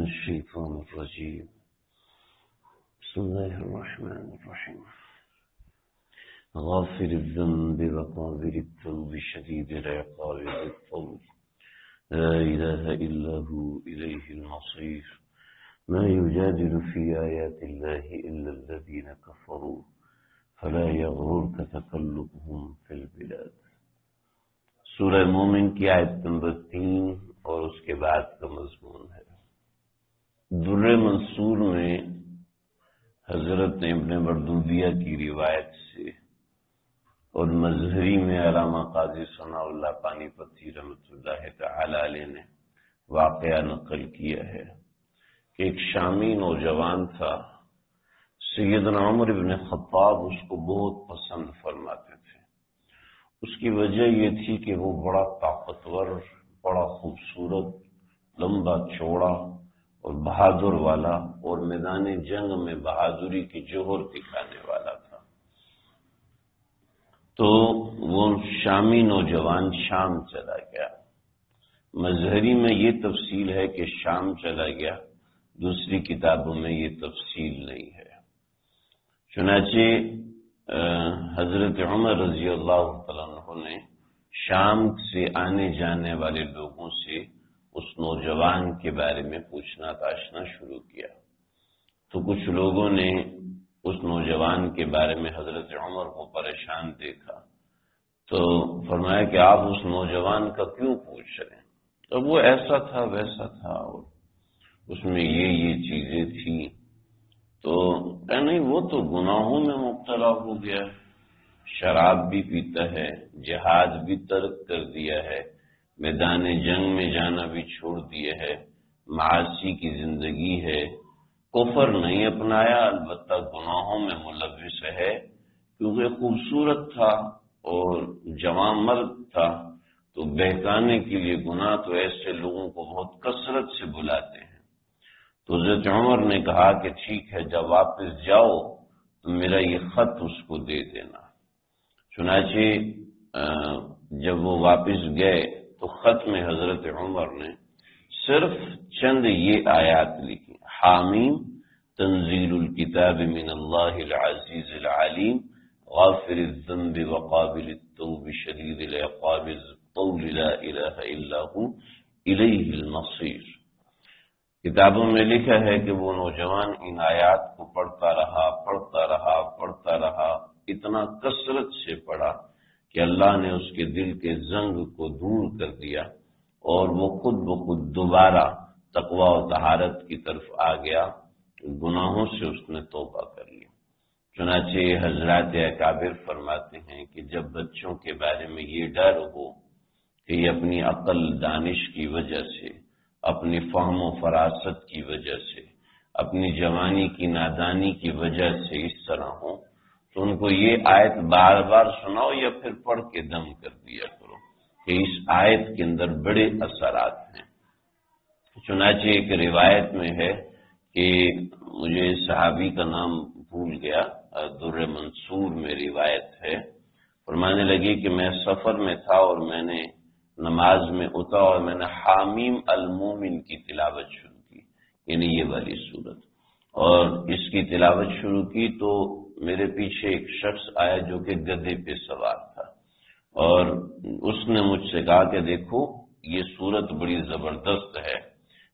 الشيطان الرجيم. بسم الله الرحمن الرحيم. غافر الذنب وقابل التوب شديد العقاب ذي الطول لا إله إلا هو إليه المصير. ما يجادل في آيات الله إلا الذين كفروا فلا يغررك تقلبهم في البلاد. سورہ مومن کی آیت نمبر 3 اور اس کے بعد کا مضمون ہے. در منصور میں حضرت ابن مردودیہ کی روایت سے اور مظہری میں علامہ قاضی ثناء اللہ پانی پتی رحمۃ اللہ تعالی علیہ نے واقعہ نقل کیا ہے کہ ایک شامی نوجوان تھا. سیدنا عمر بن خطاب اس کو بہت پسند فرماتے تھے. اس کی وجہ یہ تھی کہ وہ بڑا طاقتور، بڑا خوبصورت، لمبا چوڑا اور بہادر والا اور میدان جنگ میں بہادری کی جوہر دکھانے والا تھا. تو وہ شامی نوجوان شام چلا گیا. مظہری میں یہ تفصیل ہے کہ شام چلا گیا، دوسری کتابوں میں یہ تفصیل نہیں ہے. چنانچہ حضرت عمر رضی اللہ تعالیٰ عنہ نے شام سے آنے جانے والے لوگوں سے اس نوجوان کے بارے میں پوچھنا تاشنا شروع کیا. تو کچھ لوگوں نے اس نوجوان کے بارے میں حضرت عمر کو پریشان دیکھا تو فرمایا کہ آپ اس نوجوان کا کیوں پوچھ رہے ہیں؟ تو وہ ایسا تھا ویسا تھا اور اس میں یہ چیزیں تھیں. تو نہیں، وہ تو گناہوں میں مبتلا ہو گیا، شراب بھی پیتا ہے، جہاد بھی ترک کر دیا ہے، میدان جنگ میں جانا بھی چھوڑ دیا ہے، معاصی کی زندگی ہے، کفر نہیں اپنایا، البتہ گناہوں میں ملوث ہے. کیونکہ خوبصورت تھا اور جوان مرد تھا تو بہکانے کے لیے گناہ تو ایسے لوگوں کو بہت کثرت سے بلاتے ہیں. تو حضرت عمر نے کہا کہ ٹھیک ہے، جب واپس جاؤ تو میرا یہ خط اس کو دے دینا. چنانچہ جب وہ واپس گئے تو خط میں حضرت عمر نے صرف چند یہ آیات لکھی: حامیم تنزیل الکتاب من اللہ العزیز العلیم غافر الذنب وقابل التوب شدید العقاب ذی الطول لا الہ الا هو الیہ المصیر. کتابوں میں لکھا ہے کہ وہ نوجوان ان آیات کو پڑھتا رہا، اتنا کثرت سے پڑھا کہ اللہ نے اس کے دل کے زنگ کو دور کر دیا اور وہ خود بخود دوبارہ تقوی و طہارت کی طرف آ گیا. گناہوں سے اس نے توبہ کر لی. چنانچہ حضرات اکابر فرماتے ہیں کہ جب بچوں کے بارے میں یہ ڈر ہو کہ یہ اپنی عقل دانش کی وجہ سے، اپنی فہم و فراست کی وجہ سے، اپنی جوانی کی نادانی کی وجہ سے اس طرح ہوں تو ان کو یہ آیت بار بار سناؤ یا پھر پڑھ کے دم کر دیا کرو کہ اس آیت کے اندر بڑے اثرات ہیں. چنانچہ ایک روایت میں ہے کہ مجھے صحابی کا نام بھول گیا، در منصور میں روایت ہے، فرمانے لگے کہ میں سفر میں تھا اور میں نے نماز میں اترا اور میں نے حامیم المومن کی تلاوت شروع کی، یعنی یہ والی صورت، اور اس کی تلاوت شروع کی تو میرے پیچھے ایک شخص آیا جو کہ گدھے پہ سوار تھا اور اس نے مجھ سے کہا کہ دیکھو یہ صورت بڑی زبردست ہے،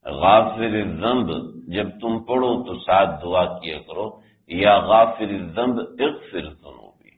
غافر الذنب جب تم پڑھو تو ساتھ دعا کیا کرو، یا غافر الذنب اغفر ذنوبی،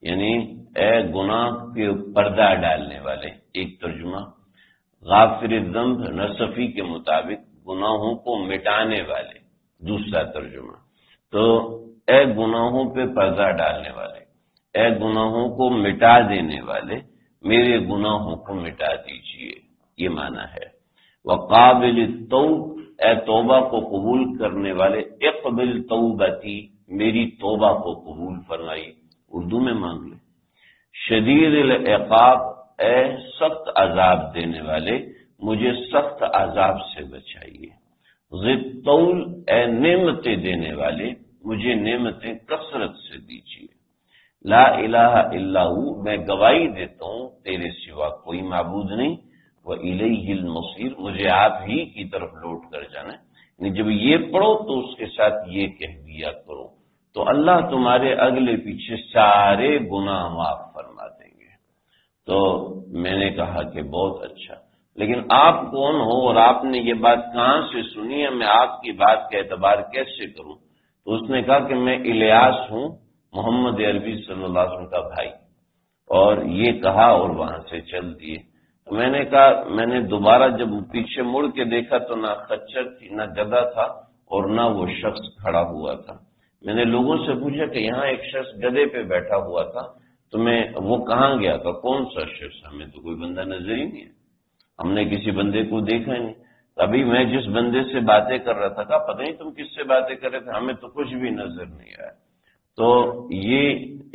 یعنی اے گناہ کے پردہ ڈالنے والے. ایک ترجمہ غافر الذنب نصفی کے مطابق گناہوں کو مٹانے والے، دوسرا ترجمہ تو اے گناہوں پہ پردہ ڈالنے والے، اے گناہوں کو مٹا دینے والے، میرے گناہوں کو مٹا دیجئے، یہ معنی ہے. وقابل التوب اے توبہ کو قبول کرنے والے، اقبل توبتی میری توبہ کو قبول فرمائی، اردو میں مانگ لے. شدید العقاب اے سخت عذاب دینے والے، مجھے سخت عذاب سے بچائیے. ذی الطول اے نعمتیں دینے والے، مجھے نعمتیں کثرت سے دیجیے. لا الہ الا ہو میں گواہی دیتا ہوں تیرے سوا کوئی معبود نہیں، وَإِلَيْهِ الْمَصِيرُ مجھے آپ ہی کی طرف لوٹ کر جانا ہے. لیکن جب یہ پڑھو تو اس کے ساتھ یہ کہہ دیا کرو، تو اللہ تمہارے اگلے پیچھے سارے گناہ معاف فرما دیں گے۔ تو میں نے کہا کہ بہت اچھا، لیکن آپ کون ہو اور آپ نے یہ بات کہاں سے سنی ہے، میں آپ کی بات کا اعتبار کیسے کروں؟ تو اس نے کہا کہ میں الیاس ہوں، محمد عربی صلی اللہ علیہ وسلم کا بھائی، اور یہ کہا اور وہاں سے چل دیے۔ تو میں نے کہا، میں نے دوبارہ جب پیچھے مڑ کے دیکھا تو نہ خچر تھی، نہ گدھا تھا، اور نہ وہ شخص کھڑا ہوا تھا۔ میں نے لوگوں سے پوچھا کہ یہاں ایک شخص گدھے پہ بیٹھا ہوا تھا، تو وہ کہاں گیا تھا، کون سا شخص؟ ہمیں تو کوئی بندہ نظر ہی نہیں ہے، ہم نے کسی بندے کو دیکھا ہی نہیں۔ ابھی میں جس بندے سے باتیں کر رہا تھا، کہا پتہ نہیں تم کس سے باتیں کر رہے تھے، ہمیں تو کچھ بھی نظر نہیں آیا۔ تو یہ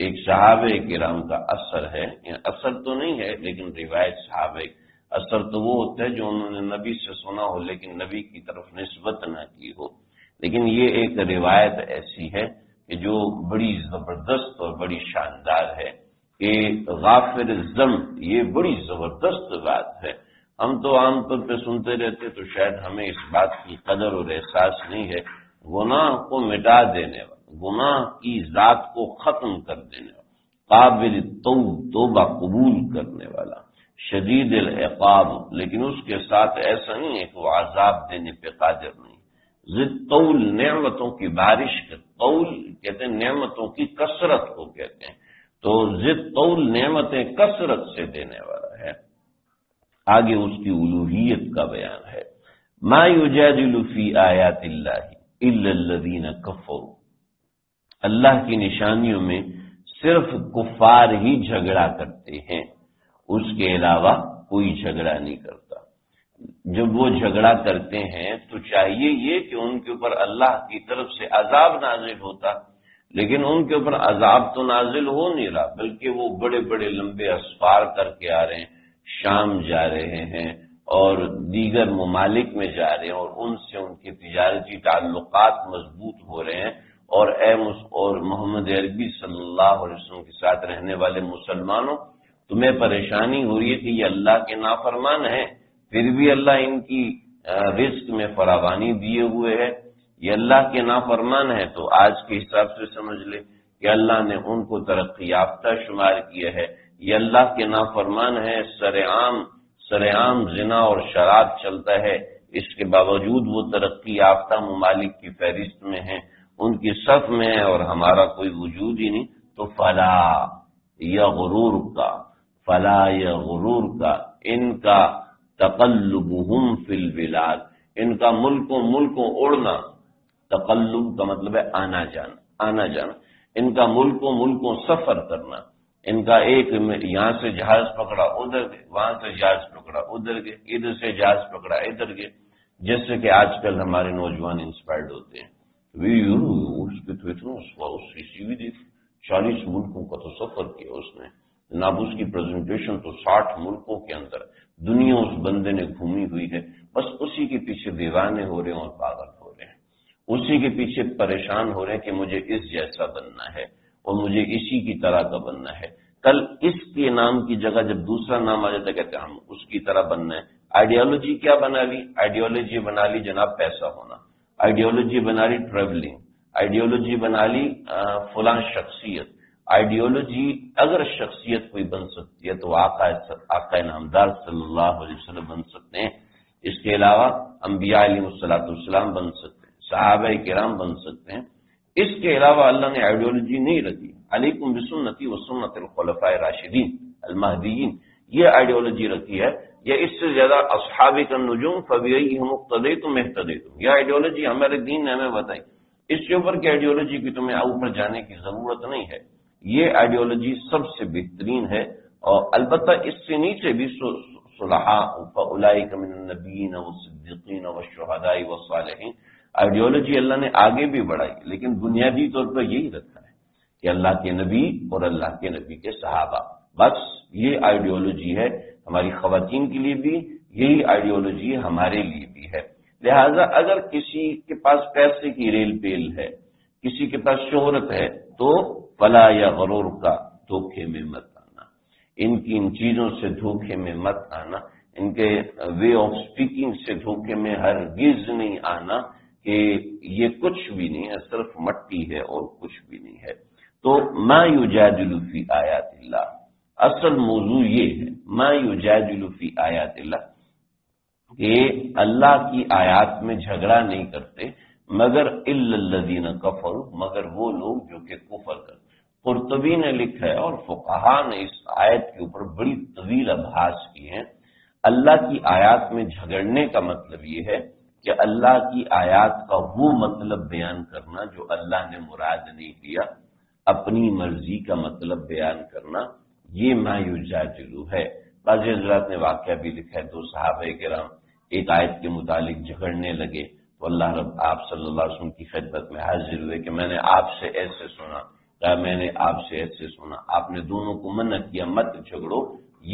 ایک صحابہ کرام کا اثر ہے، اثر تو نہیں ہے لیکن روایت صحابہ، اثر تو وہ ہوتا ہے جو انہوں نے نبی سے سنا ہو لیکن نبی کی طرف نسبت نہ کی ہو، لیکن یہ ایک روایت ایسی ہے کہ جو بڑی زبردست اور بڑی شاندار ہے کہ غافر الذنب، یہ بڑی زبردست بات ہے۔ ہم تو عام طور پہ سنتے رہتے تو شاید ہمیں اس بات کی قدر اور احساس نہیں ہے۔ گناہ کو مٹا دینے والا، گناہ کی ذات کو ختم کر دینے والا، قابل توبہ قبول کرنے والا، شدید العقاب، لیکن اس کے ساتھ ایسا نہیں ہے کہ وہ عذاب دینے پہ قادر نہیں۔ ذی طول، نعمتوں کی بارش کا طول کہتے ہیں، نعمتوں کی کثرت کو کہتے ہیں، تو ذی طول نعمتیں کثرت سے دینے والا ہے۔ آگے اس کی الوہیت کا بیان ہے۔ ما یجادل فی آیات اللہ الا الذین کفروا، اللہ کی نشانیوں میں صرف کفار ہی جھگڑا کرتے ہیں، اس کے علاوہ کوئی جھگڑا نہیں کرتا۔ جب وہ جھگڑا کرتے ہیں تو چاہیے یہ کہ ان کے اوپر اللہ کی طرف سے عذاب نازل ہوتا، لیکن ان کے اوپر عذاب تو نازل ہو نہیں رہا، بلکہ وہ بڑے بڑے لمبے اسفار کر کے آ رہے ہیں، شام جا رہے ہیں اور دیگر ممالک میں جا رہے ہیں، اور ان سے ان کے تجارتی تعلقات مضبوط ہو رہے ہیں، اور محمد عربی صلی اللہ علیہ وسلم کے ساتھ رہنے والے مسلمانوں، تمہیں پریشانی ہو رہی ہے کہ یہ اللہ کے نافرمان ہیں، پھر بھی اللہ ان کی رزق میں فراوانی دیے ہوئے ہے، یہ اللہ کے نافرمان ہے، تو آج کے حساب سے سمجھ لے کہ اللہ نے ان کو ترقی یافتہ شمار کیا ہے۔ یہ اللہ کے نافرمان ہے، سرعام زنا اور شراب چلتا ہے، اس کے باوجود وہ ترقی یافتہ ممالک کی فہرست میں ہیں، ان کی صف میں ہے، اور ہمارا کوئی وجود ہی نہیں۔ تو فلا یا غرور کا ان کا تقلبہم فی البلاد، ان کا ملکوں اڑنا، تقلب کا مطلب ہے آنا جانا، ان کا ملکوں سفر کرنا، ان کا ایک یہاں سے جہاز پکڑا ادھر گئے، وہاں سے جہاز پکڑا ادھر گئے، ادھر سے جہاز پکڑا ادھر گئے، جیسے کہ آج کل ہمارے نوجوان انسپائرڈ ہوتے ہیں، اس کے تو اتنا سی وی دیکھ، 40 ملکوں کا تو سفر کیا اس نے، جناب اس کی پریزنٹیشن تو 60 ملکوں کے اندر، دنیا اس بندے نے گھومی ہوئی ہے، بس اسی کے پیچھے دیوانے ہو رہے ہیں اور پاگل ہو رہے ہیں، اسی کے پیچھے پریشان ہو رہے ہیں کہ مجھے اس جیسا بننا ہے اور مجھے اسی کی طرح کا بننا ہے۔ کل اس کے نام کی جگہ جب دوسرا نام آ جاتا ہے کہتے ہیں ہم اس کی طرح بننا ہے۔ آئیڈیالوجی کیا بنا لی؟ آئیڈیالوجی بنا لی جناب پیسہ ہونا، آئیڈیالوجی بنا لی ٹریولنگ، آئیڈیالوجی بنا لی فلاں شخصیت۔ آئیڈیالوجی اگر شخصیت کوئی بن سکتی ہے تو آقا نامدار صلی اللہ علیہ وسلم بن سکتے ہیں، اس کے علاوہ انبیاء علیہ السلام بن سکتے ہیں، صحابہ کرام بن سکتے ہیں، اس کے علاوہ اللہ نے آئیڈیالوجی نہیں رکھی۔ علیکم بسنتی و سنت الخلفاء راشدین المہدیین، یہ آئیڈیالوجی رکھی ہے، یا اس سے زیادہ اصحاب النجوم فبئیہم اقتدیتم اہتدیتم، یہ آئیڈیالوجی ہمارے دین نے ہمیں بتائی، اس کے اوپر کی آئیڈیالوجی کی تمہیں اوپر جانے کی ضرورت نہیں ہے، یہ آئیڈیالوجی سب سے بہترین ہے۔ اور البتہ اس سے نیچے بھی صلحاء فاولئک من النبیین والصدیقین والشہداء والصالحین، آئیڈیالوجی اللہ نے آگے بھی بڑھائی، لیکن بنیادی طور پر یہی رکھا ہے کہ اللہ کے نبی اور اللہ کے نبی کے صحابہ، بس یہ آئیڈیالوجی ہے ہماری خواتین کے لیے بھی، یہی آئیڈیالوجی ہمارے لیے بھی ہے۔ لہذا اگر کسی کے پاس پیسے کی ریل پیل ہے، کسی کے پاس شہرت ہے، تو فلا یا غرور کا دھوکے میں مت آنا، ان چیزوں سے دھوکے میں مت آنا، ان کے وے آف سپیکنگ سے دھوکے میں ہرگز نہیں آنا کہ یہ کچھ بھی نہیں ہے، صرف مٹی ہے اور کچھ بھی نہیں ہے۔ تو ما یجادل فی آیات اللہ، اصل موضوع یہ ہے ما یجادل فی آیات اللہ، کہ اللہ کی آیات میں جھگڑا نہیں کرتے مگر الا الذین کفروا، مگر وہ لوگ جو کہ کفر کرتے۔ قرطبی نے لکھا ہے اور فقہا نے اس آیت کے اوپر بڑی طویل ابحاث کی ہیں۔ اللہ کی آیات میں جھگڑنے کا مطلب یہ ہے کہ اللہ کی آیات کا وہ مطلب بیان کرنا جو اللہ نے مراد نہیں کیا، اپنی مرضی کا مطلب بیان کرنا، یہ ما یجادلو ہے۔ بعض حضرات نے واقعہ بھی لکھا ہے، دو صحابہ کرام ایک آیت کے متعلق جھگڑنے لگے تو اللہ رب آپ صلی اللہ علیہ وسلم کی خدمت میں حاضر ہوئے کہ میں نے آپ سے ایسے سنا، میں نے آپ سے ایسے سنا، آپ نے دونوں کو منع کیا مت جھگڑو،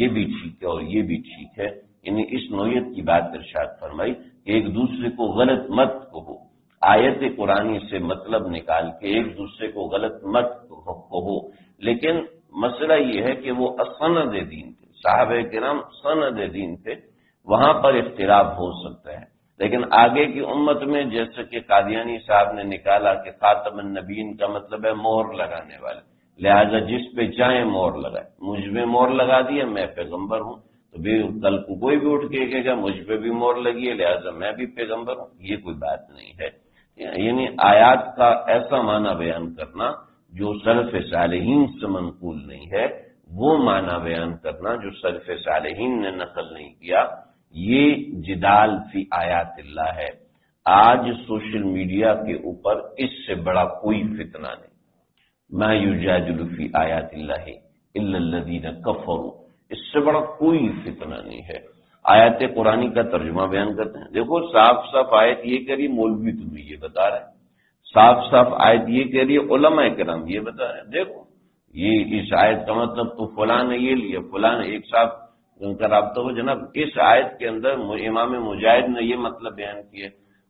یہ بھی ٹھیک ہے اور یہ بھی ٹھیک ہے، یعنی اس نوعیت کی بات ارشاد فرمائی کہ ایک دوسرے کو غلط مت کہو، آیت قرآنی سے مطلب نکال کے ایک دوسرے کو غلط مت کہو۔ لیکن مسئلہ یہ ہے کہ وہ سند دین تھے، صحابہ کرام سند دین تھے، وہاں پر اختلاف ہو سکتا ہے، لیکن آگے کی امت میں جیسے کہ قادیانی صاحب نے نکالا کہ خاتم النبیین کا مطلب ہے مہر لگانے والے، لہذا جس پہ چاہے مہر لگائے، مجھ پہ مہر لگا دیا میں پیغمبر ہوں، تو بھی کل کو کوئی بھی اٹھ کے کہے گا مجھ پہ بھی مہر لگی ہے لہذا میں بھی پیغمبر ہوں، یہ کوئی بات نہیں ہے۔ یعنی آیات کا ایسا معنی بیان کرنا جو سلف صالحین سے منقول نہیں ہے، وہ معنی بیان کرنا جو سلف صالحین نے نقل نہیں کیا، یہ جدال فی آیات اللہ ہے۔ آج سوشل میڈیا کے اوپر اس سے بڑا کوئی فتنہ نہیں۔ ما یجادل فی آیات اللہ الا الذین کفروا، اس سے بڑا کوئی فتنہ نہیں ہے۔ آیات قرآنی کا ترجمہ بیان کرتے ہیں، دیکھو صاف صاف آیت یہ کہہ رہی مولوی تمہیں یہ بتا رہے ہیں، صاف صاف آیت یہ کہہ رہی ہے علماء کرام یہ بتا رہے ہیں، دیکھو یہ اس آیت کا مطلب تو فلاں نے یہ لیا، فلاں نے ایک صاحب کا رابطہ ہو جناب اس آیت کے اندر امام مجاہد نے یہ مطلب بیان کیا،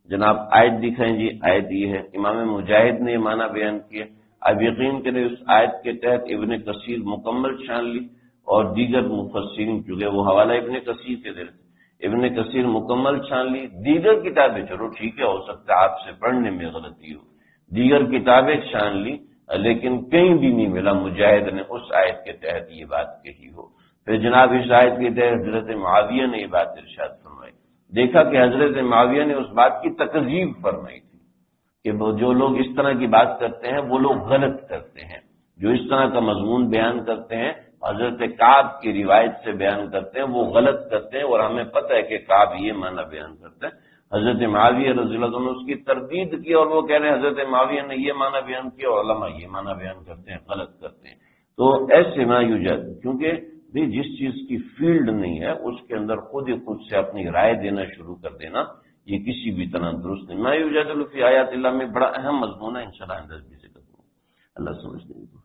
جناب آیت دکھائیں جی، آیت یہ ہے، امام مجاہد نے یہ معنی بیان کیا۔ اب یقین کریں اس آیت کے تحت ابن کثیر مکمل چھان لی اور دیگر مفسرین چونکہ وہ حوالہ ابن کثیر کے دے ابن کثیر مکمل چھان لی، دیگر کتابیں چلو ٹھیک ہے ہو سکتا ہے آپ سے پڑھنے میں غلطی ہو، دیگر کتابیں چھان لی لیکن کہیں بھی نہیں ملا مجاہد نے اس آیت کے تحت یہ بات کہی ہو۔ پھر جناب اس آیت کے تحت حضرت معاویہ نے یہ بات ارشاد فرمائی، دیکھا کہ حضرت معاویہ نے اس بات کی تکذیب فرمائی تھی کہ جو لوگ اس طرح کی بات کرتے ہیں وہ لوگ غلط کرتے ہیں، جو اس طرح کا مضمون بیان کرتے ہیں حضرت کعب کی روایت سے بیان کرتے ہیں وہ غلط کرتے ہیں، اور ہمیں پتہ ہے کہ کعب یہ معنی بیان کرتے ہیں۔ حضرت معاویہ رضی اللہ عنہ نے اس کی تردید کی اور وہ کہہ رہے ہیں حضرت معاویہ نے یہ معنی بیان کیا اور علماء یہ معنی بیان کرتے ہیں، غلط کرتے ہیں۔ تو ایسے ما یوجد، کیونکہ جس چیز کی فیلڈ نہیں ہے اس کے اندر خود ہی خود سے اپنی رائے دینا شروع کر دینا یہ کسی بھی طرح درست نہیں۔ ما یوجد فی آیات اللہ میں بڑا اہم مضمون ہے، انشاءاللہ اندر بھی ذکر کروں، اللہ سمجھ دے گا۔